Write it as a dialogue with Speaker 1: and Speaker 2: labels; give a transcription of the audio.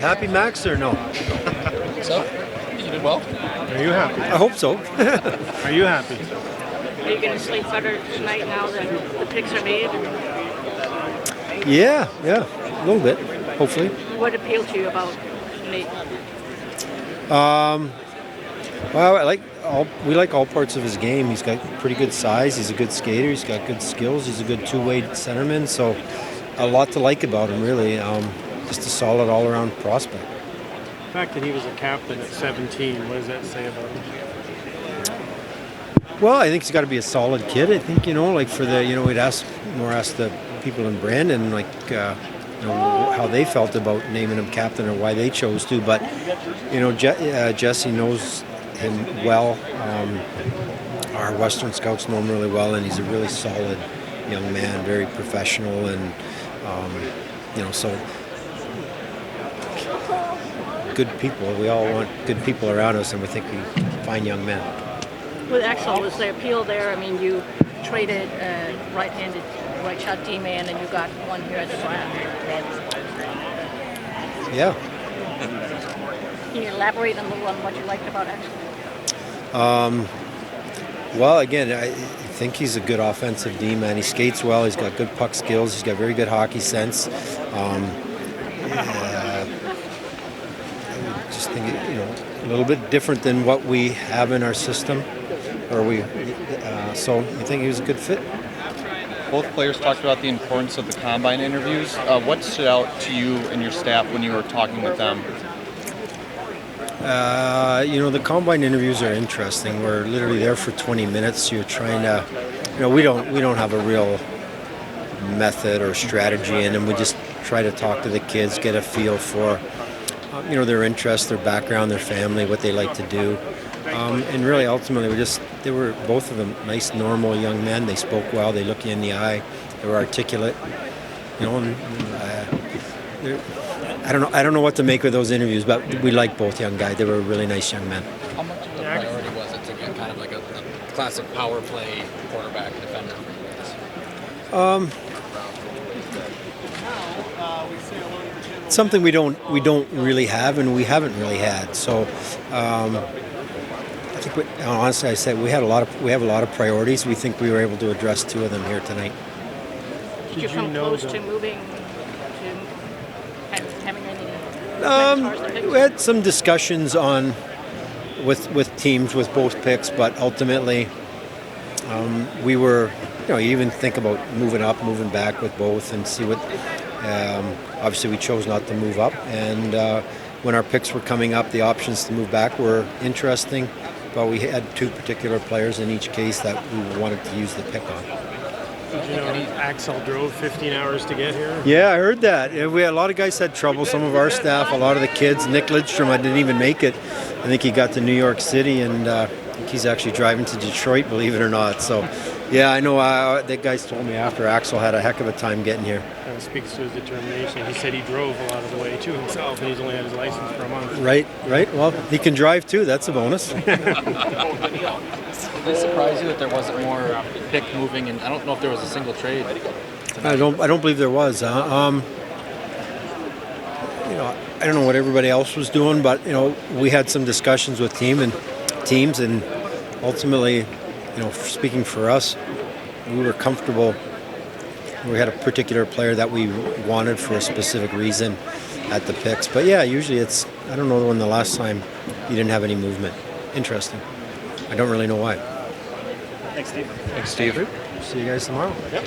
Speaker 1: Happy Max or no?
Speaker 2: So, you did well.
Speaker 3: Are you happy?
Speaker 1: I hope so.
Speaker 3: Are you happy?
Speaker 4: Are you going to sleep better tonight now that the picks are made?
Speaker 1: Yeah, a little bit, hopefully.
Speaker 4: What appealed to you about Nate?
Speaker 1: Well, we like all parts of his game. He's got pretty good size. He's a good skater. He's got good skills. He's a good two-way centerman. So, a lot to like about him, really. Just a solid all-around prospect.
Speaker 3: The fact that he was a captain at 17, what does that say about him?
Speaker 1: Well, I think he's got to be a solid kid. I think, for the, we'd ask the people in Brandon, how they felt about naming him captain or why they chose to. But, Jesse knows him well. Our Western scouts know him really well, and he's a really solid young man, very professional, and, so good people. We all want good people around us, and we think we find young men.
Speaker 4: With Axel, was the appeal there? I mean, you traded right-handed right shot D-man, and you got one here at the draft.
Speaker 1: Yeah.
Speaker 4: Can you elaborate a little on what you liked about Axel?
Speaker 1: Well, again, I think he's a good offensive D-man. He skates well. He's got good puck skills. He's got very good hockey sense. I just think, a little bit different than what we have in our system. So I think he was a good fit.
Speaker 2: Both players talked about the importance of the combine interviews. What stood out to you and your staff when you were talking with them?
Speaker 1: The combine interviews are interesting. We're literally there for 20 minutes. You're trying to, we don't have a real method or strategy in them. We just try to talk to the kids, get a feel for, their interests, their background, their family, what they like to do. And really, ultimately, they were both of them nice, normal young men. They spoke well. They looked you in the eye. They were articulate. I don't know what to make of those interviews, but we like both young guys. They were really nice young men.
Speaker 5: How much of a priority was it to get kind of like a classic power play quarterback defender for you guys?
Speaker 1: Something we don't really have, and we haven't really had. So, I think honestly, I said we have a lot of priorities. We think we were able to address two of them here tonight.
Speaker 4: Did you come close to moving to having any?
Speaker 1: We had some discussions with teams with both picks, but ultimately, we were. You even think about moving up, moving back with both, and see what. Obviously, we chose not to move up, and when our picks were coming up, the options to move back were interesting, but we had two particular players in each case that we wanted to use the pick on.
Speaker 3: Did you know Axel drove 15 hours to get here?
Speaker 1: Yeah, I heard that. A lot of guys had trouble. Some of our staff, a lot of the kids. Nick Lidstrom, I didn't even make it. I think he got to New York City, and I think he's actually driving to Detroit, believe it or not. So, yeah, I know the guys told me after Axel had a heck of a time getting here.
Speaker 3: That speaks to his determination. He said he drove a lot of the way to himself, and he's only had his license for a month.
Speaker 1: Right. Well, he can drive too. That's a bonus.
Speaker 5: Did it surprise you that there wasn't more pick moving? And I don't know if there was a single trade.
Speaker 1: I don't believe there was. I don't know what everybody else was doing, but we had some discussions with teams, and ultimately, speaking for us, we were comfortable. We had a particular player that we wanted for a specific reason at the picks. But yeah, usually I don't know when the last time you didn't have any movement. Interesting. I don't really know why.
Speaker 3: Thanks, Steve.
Speaker 2: Thanks, Steve.
Speaker 1: See you guys tomorrow.
Speaker 3: Yep.